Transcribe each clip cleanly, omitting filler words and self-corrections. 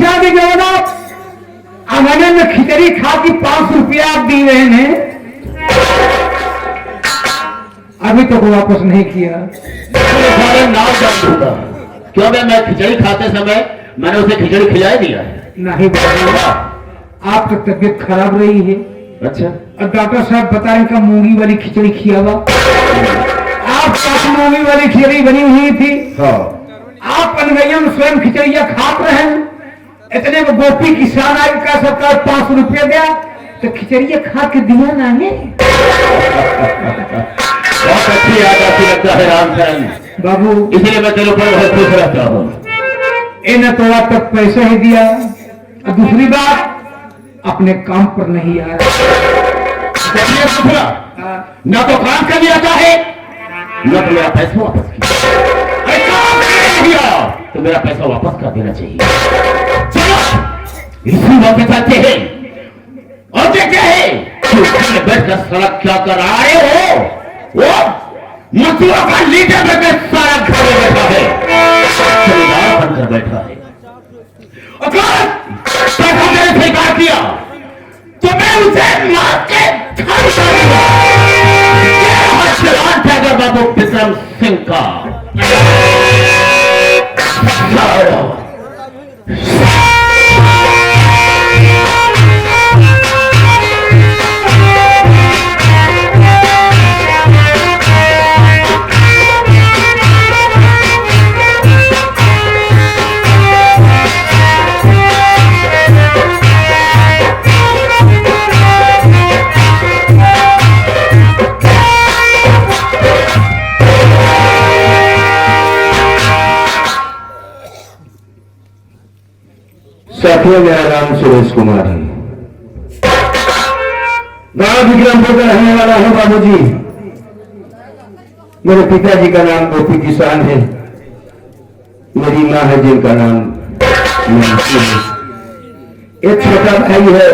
शादी जो ना अमने में खिचड़ी खा के 5 रुपया आप दी रहे हैं, अभी तक वापस नहीं किया। नाम जान दूंगा क्यों? मैं खिचड़ी खाते समय मैंने उसे खिचड़ी खिलाई दिया है? नहीं बाबा, आपकी तबीयत खराब रही है। अच्छा, और डॉक्टर साहब बता रहे मूंगी वाली खिचड़ी खियावा। आप मूंगी वाली खिचड़ी बनी हुई थी। हाँ। आप अनगैया में स्वयं खिचड़िया खाप रहे हैं। इतने में गोपी किसान आई का सरकार 5 रुपया दिया तो खिचड़िया खा के दिया नहीं। बहुत अच्छी याद आती लगता है रामचरण बाबू, इसलिए मैं तेरे ऊपर बहुत खुश रहता हूँ। इन्हें तो आज तक पैसा ही दिया और दूसरी बात अपने काम पर नहीं आया। न तो काम कर आता है न तो मेरा पैसा वापस किया। तो मेरा पैसा वापस कर देना चाहिए। चलो इसी मौके चलते हैं और देखते हैं बैठकर सड़क क्या कर आए हो। वो मजदूरों का लीडर बनकर सारा घर में बैठा है, जमींदार बनकर बैठा है। अगर पैसा मैंने स्वीकार किया तो मैं उसे मार के घर करूंगा। टाइगर बाबू विक्रम सिंह का साथियों, मेरा नाम सुरेश कुमार है। गांव विक्रमपुर का रहने वाला हूं बाबूजी। मेरे पिताजी का नाम गोपी किसान है। मेरी मां है जिनका नाम नंसी है। एक छोटा भाई है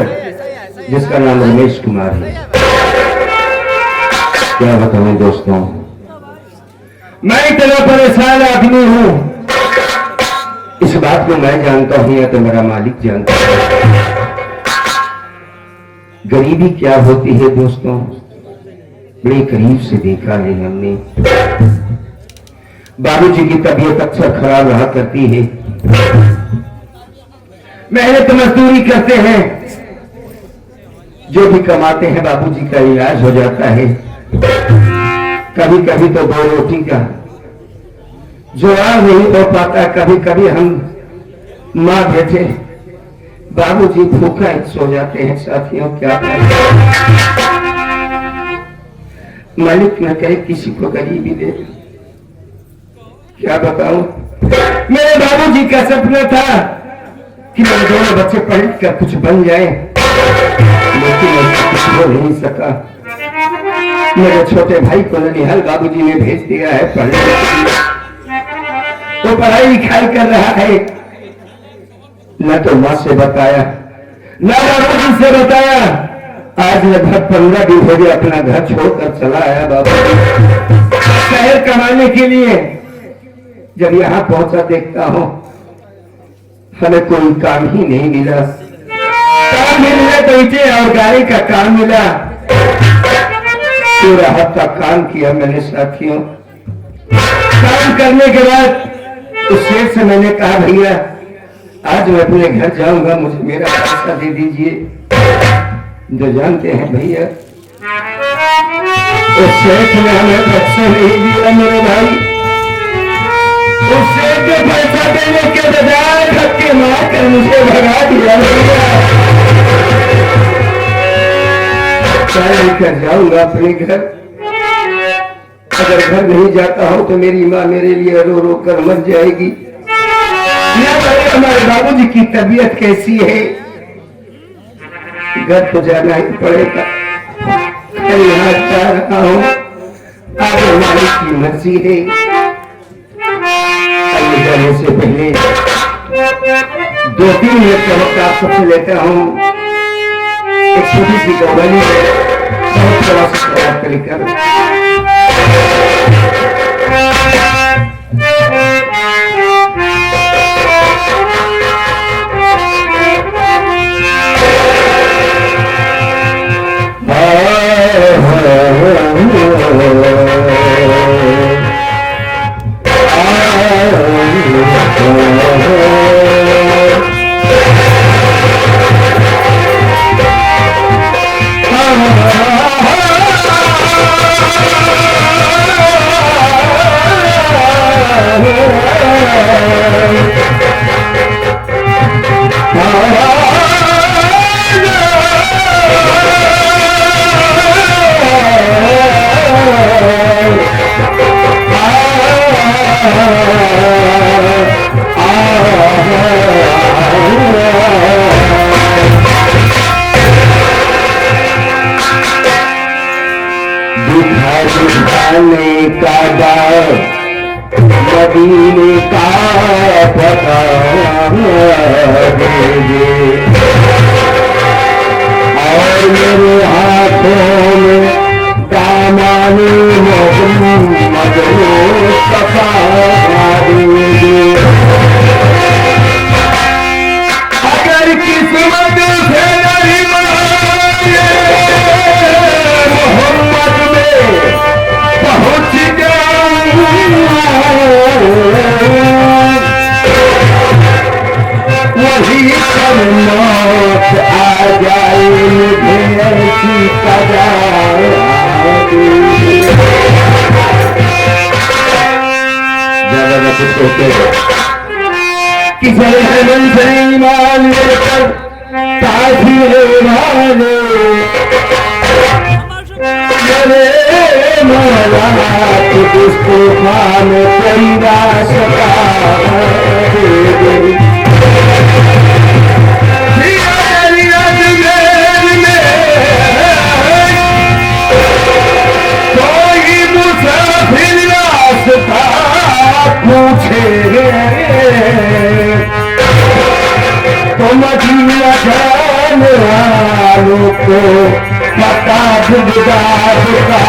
जिसका नाम रमेश कुमार है। क्या बताऊं दोस्तों, मैं इतना परेशान आदमी हूं। इस बात को मैं जानता हूं या तो मेरा मालिक जानता है। गरीबी क्या होती है दोस्तों, बड़े करीब से देखा है हमने। बाबूजी की तबीयत अक्सर खराब रहा करती है। मेहनत मजदूरी करते हैं, जो भी कमाते हैं बाबूजी का इलाज हो जाता है। कभी कभी तो 2 रोटी का जुगाड़ नहीं हो पाता। कभी कभी हम माँ बेटे बाबूजी भूखा सो जाते हैं। साथियों, क्या मालिक न करे किसी को गरीबी दे। क्या बताऊं, मेरे बाबूजी का सपना था कि मेरे दोनों बच्चे पढ़ कर कुछ बन जाए, लेकिन ऐसा कुछ हो नहीं सका। मेरे छोटे भाई को ननिहाल बाबूजी ने भेज दिया है पढ़ने के लिए। तो पढ़ाई लिखाई कर रहा है। न तो माँ से बताया न बाबूजी से बताया। आज लगभग 15 दिन हो गया अपना घर छोड़कर चला आया बाबू शहर कमाने के लिए। जब यहाँ पहुंचा देखता हूँ हमें कोई काम ही नहीं मिला। काम मिला तो ईंटे और गाड़ी का काम मिला। पूरा हफ्ता काम किया मैंने साथियों। काम करने के बाद उस शेर से मैंने कहा, भैया आज मैं अपने घर जाऊंगा, मुझे मेरा पैसा दे दीजिए। जो जानते हैं भैया, उस शेर ने हमें पैसा नहीं दिया मेरे भाई। उस शेर को पैसा देने के बजाय धक्के मार कर मुझे भगा दिया। लेकर जाऊंगा अपने घर। अगर घर नहीं जाता हूं तो मेरी माँ मेरे लिए रो रो कर मर जाएगी। हमारे बाबूजी की तबीयत कैसी है, घर तो जाना ही पड़ेगा। मैं यहाँ जा रहा हूँ, आगे मालिक की मर्जी है। आगे जाने से पहले 2-3 मिनट का वक्त आप सबसे लेता हूँ। एक छोटी सी कहानी है, बहुत थोड़ा सा प्रयास करें। बता दीजिए। और मेरे हाथों में दामानी मोहम्मद मुस्तफा दीजिए। अगर किस्मत से नहीं बनाए मोहम्मद में पहुंच वही पर मौत आ जाए मुझे ऐसी सजा ज्यादा कुछ होते कि जहनम से ईमान लेकर ताज़ीर वाले मेरे मौला तुझको खान कोई रास्ता दे दे। कोई मुसाफिर रास्ता पूछेंगे तो मदीना जाने वालों को पता गुजरात का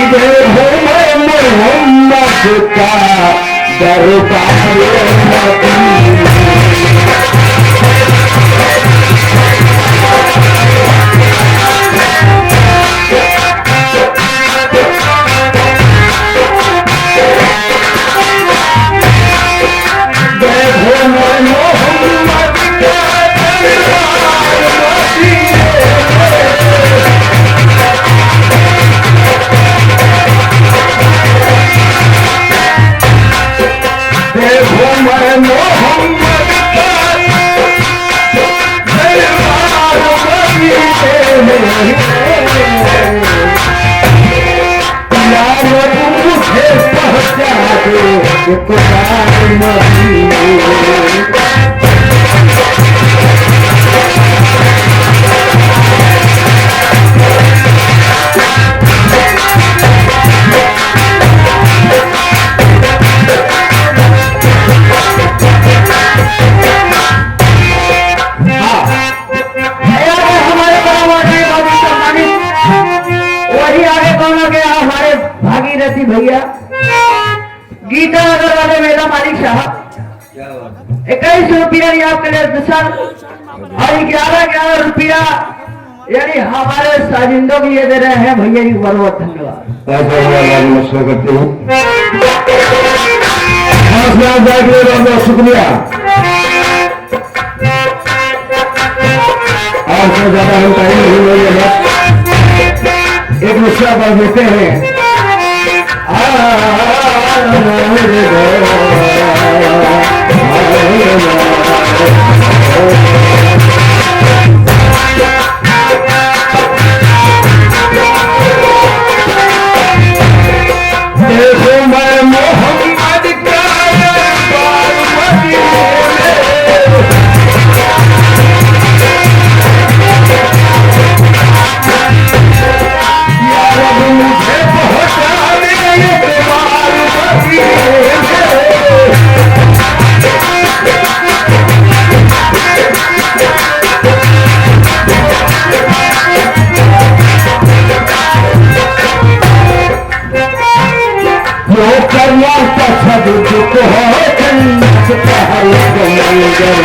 इधर हो मोहम्मद का दरबार भैया गीता नगर वाले मेरा मालिक साहब 21 रुपया आपके लिए सर और 11 रुपया यानी हमारे साजिंदों की ये दे रहे हैं भैया जी। बहुत बहुत धन्यवाद। नमस्कार करते हूँ, शुक्रिया। आपसे ज्यादा हम टाइम नहीं मिलेगा, एक दूसरा पर देते हैं। देखो मैं मोहम्मद का दरबार मदीने में या रब मुझे पहुंचा दे ये दरबार मदीने जो करना पसंद को है जन्नत का हर मंजर।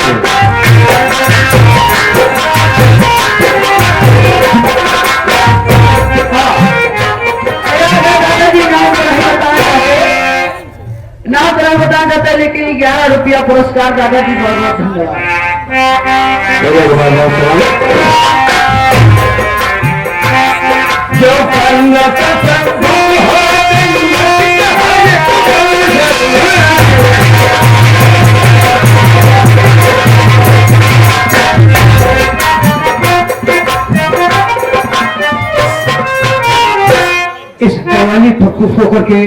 दादाजी नाम नहीं बताना चाहते लेकिन 11 रुपया पुरस्कार दादाजी बहुत बहुत धन्यवाद। जो करना पसंद इस जवानी पर खुश होकर के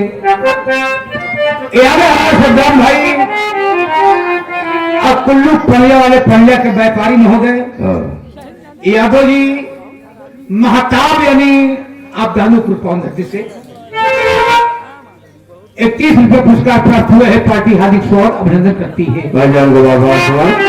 याद है हमारे सद्दाम भाई अब कुल्लू पंड्या वाले पंड्या के व्यापारी महोदय यादव जी महताब यानी आप दानू कृपान धरती से 31 रुपये पुरस्कार प्राप्त हुए हैं। पार्टी हार्दिक स्वागत अभिनंदन करती है। भाईजान को बहुत बहुत स्वागत।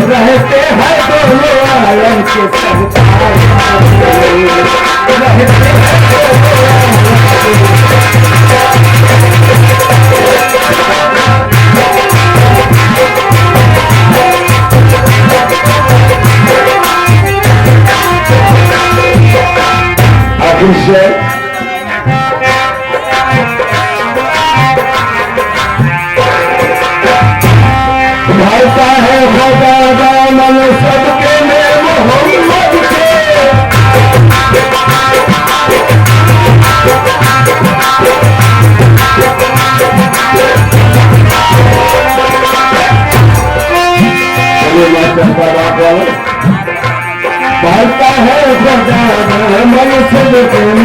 रहते हैं दोनों आलम के सरकार, रहते हैं अभिषेक भाईता है खुदा दामन सबके में मोहम्मद के। भाईता है खुदा दामन सबके में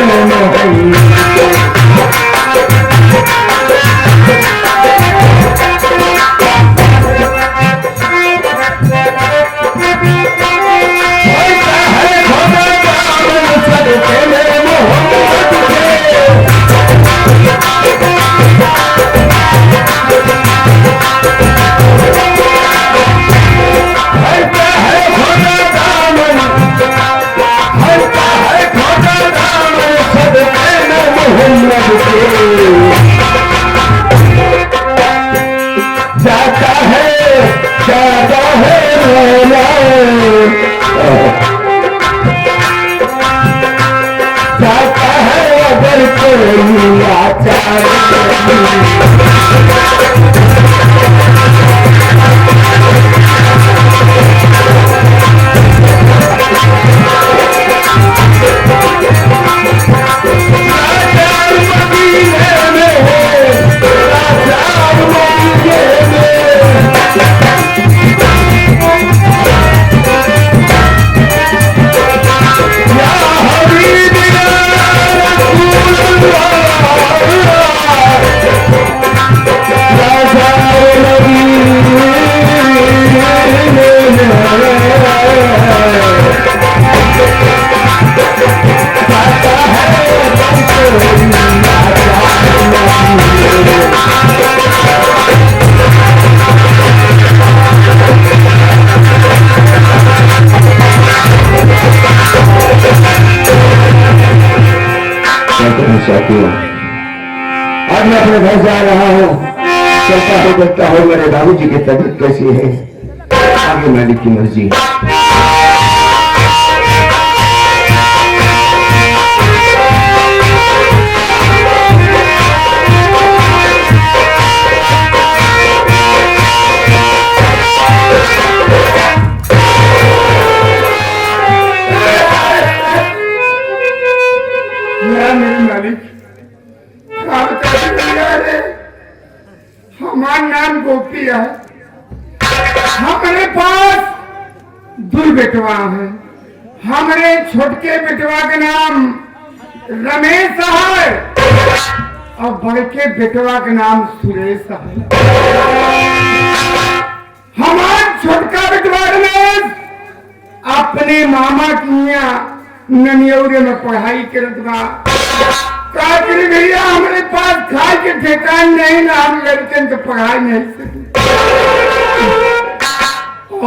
मोहम्मद के। जाता है जाता है मोला, जाता है अगर कोई आचार। आज मैं अपने घर जा रहा हूँ, चलता हो देखता हो मेरे बाबूजी की तबीयत कैसी है, आगे मालिक की मर्जी। हमारा नाम गोपी है। हमारे पास दो बेटवा है। हमारे छोटके बेटवा का नाम रमेश है और बड़े के बेटवा का नाम सुरेश है। हमारा छोटका बेटवा रमेश अपने मामा की यहाँ ननियौरे में पढ़ाई करत बा। भैया हमारे पास खाए के ठेकान नहीं ना, हम लड़कन तो पढ़ाई नहीं सके।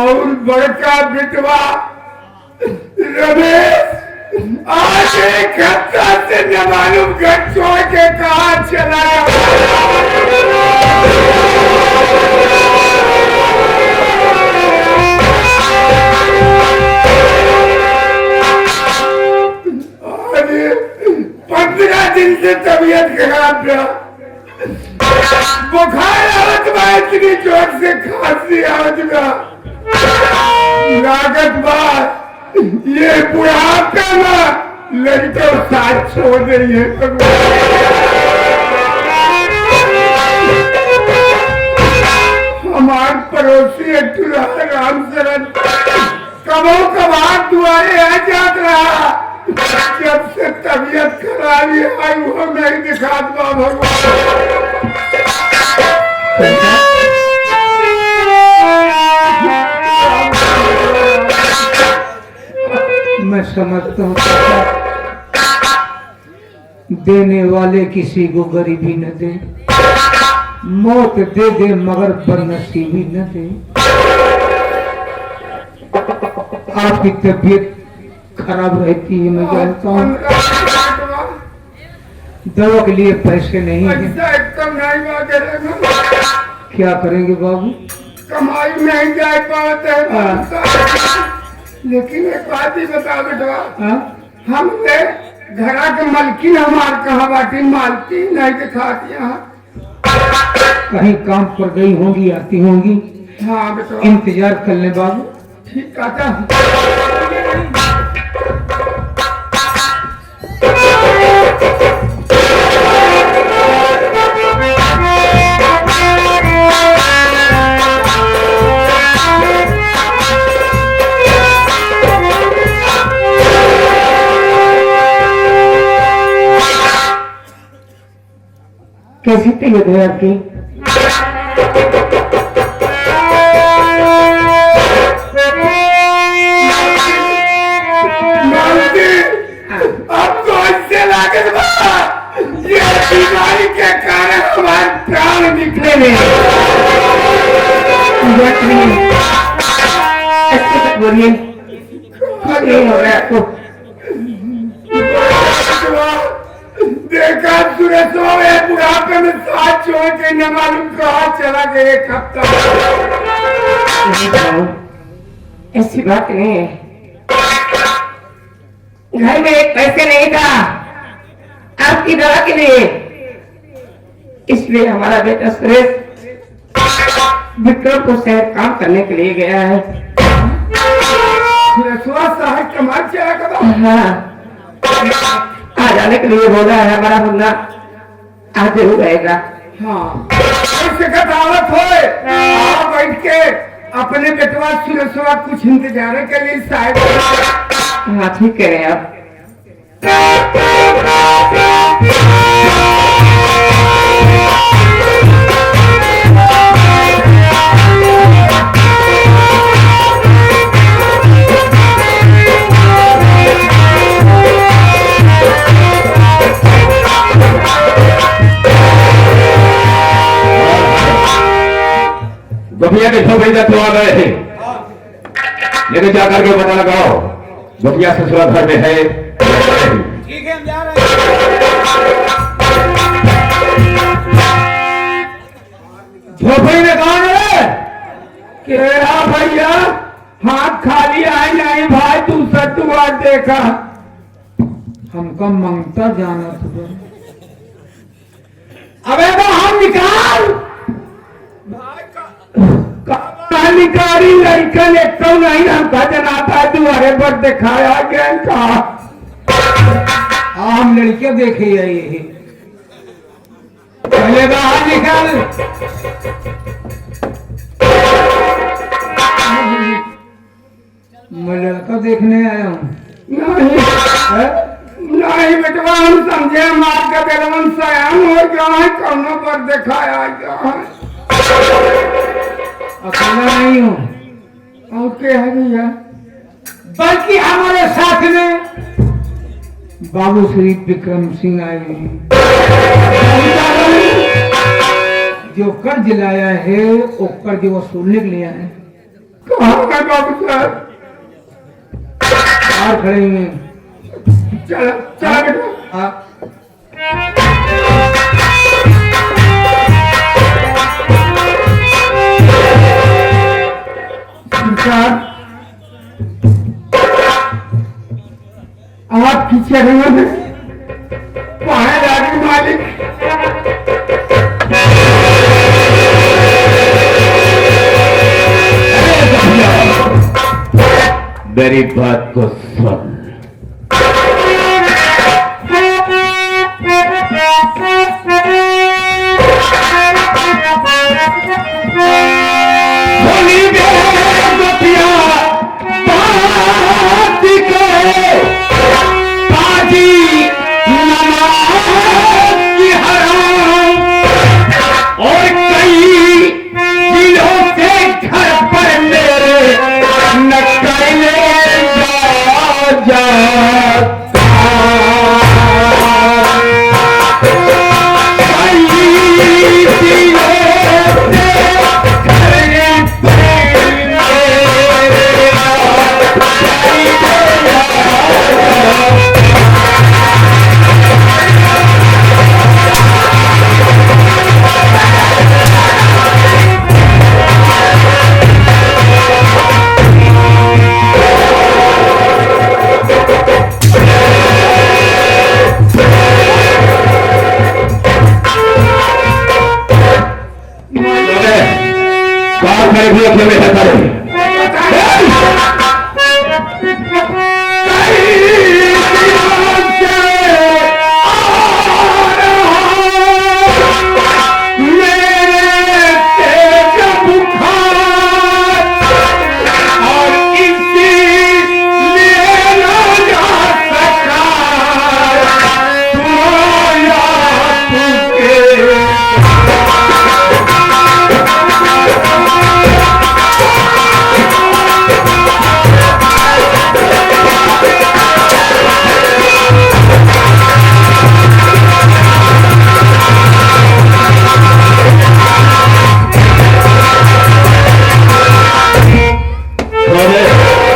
और बड़का बेटवा रमेश आज एक हफ्ता से न मालूम घर छोड़ के कहा चला। दिन से तबीयत खराब था। बुखार आवत बा, इतनी जोर से खांसी आवत बा, लागत बा ये बुढ़ापे में लड़के साथ छोड़ रही है हमार पड़ोसी अटूरा राम शरण कबो कभार दुआरे आ जात रहा, जब से तबीयत खराबी आई वो नहीं दिखात बा भगवान। मैं समझता हूँ देने वाले किसी को गरीबी न दे, मौत दे दे मगर बदनसीबी न दे। आपकी तबीयत खराब रहती है मैं जानता हूँ, दवा के लिए पैसे नहीं है। एकदम नहीं मांगेगा, क्या करेंगे बाबू? कमाई नहीं जा पाते हैं। लेकिन एक बात ही बता बेटा, हमने घरा के मलकिन हमार कहा बाटी मालती नहीं दिखाती यहाँ, कहीं काम पर गई होंगी, आती होंगी। हाँ बेटा इंतजार कर ले बाबू। ठीक आता कैसी तबीयत है आपकी? अब तो इससे लागत बा ये बीमारी के कारण हमारे प्राण निकले नहीं। बोलिए क्या हो रहा है आपको? देखा सुरेश बुढ़ापे में साथ छोड़ के न मालूम कहाँ चला गया एक हफ्ता। ऐसी बात नहीं है, घर में एक पैसे नहीं था आपकी दवा के लिए, इसलिए हमारा बेटा सुरेश विक्रम को शहर काम करने के लिए गया है। साहब कमाल चला कर हाँ, आ जाने के लिए बोला है हमारा मुन्ना, आज जरूर रहेगा। हाँ ऐसे कहावत हो बैठ के अपने बेटवा सुरेशवा कुछ इंतजार के लिए शायद। हाँ ठीक कह रहे हैं आप। गोपिया के 6 बजे तक तो आ गए थे, लेकिन जाकर के पता लगाओ गोपिया ससुराल घर में है। ठीक है हम जा रहे हैं। झोपड़ी में कौन है? केरा भैया हाथ खाली आए नहीं भाई, तू सतुआर देखा हमका मंगता जाना था। अबे तो हम निकाल निकारी लड़कन एक तो नहीं हमका जनाता दुआरे पर दिखाया गया कहा। हम लड़के देखे यही पहले बाहर निकाल। मैं लड़का देखने आया हूँ। नहीं बेटवा हम समझे मार का बेलवन सयान हो गया, कौनों पर दिखाया गया। अकेला नहीं हूँ। और क्या है भैया? बल्कि हमारे साथ में बाबू श्री विक्रम सिंह आए हैं। जो कर्ज लाया है वो कर्ज वसूलने के लिए आए हैं। कहाँ है बाबू साहब? बाहर खड़े हुए हैं। चलो चलो बेटा। आप पीछे मालिक मेरी बात को सुन।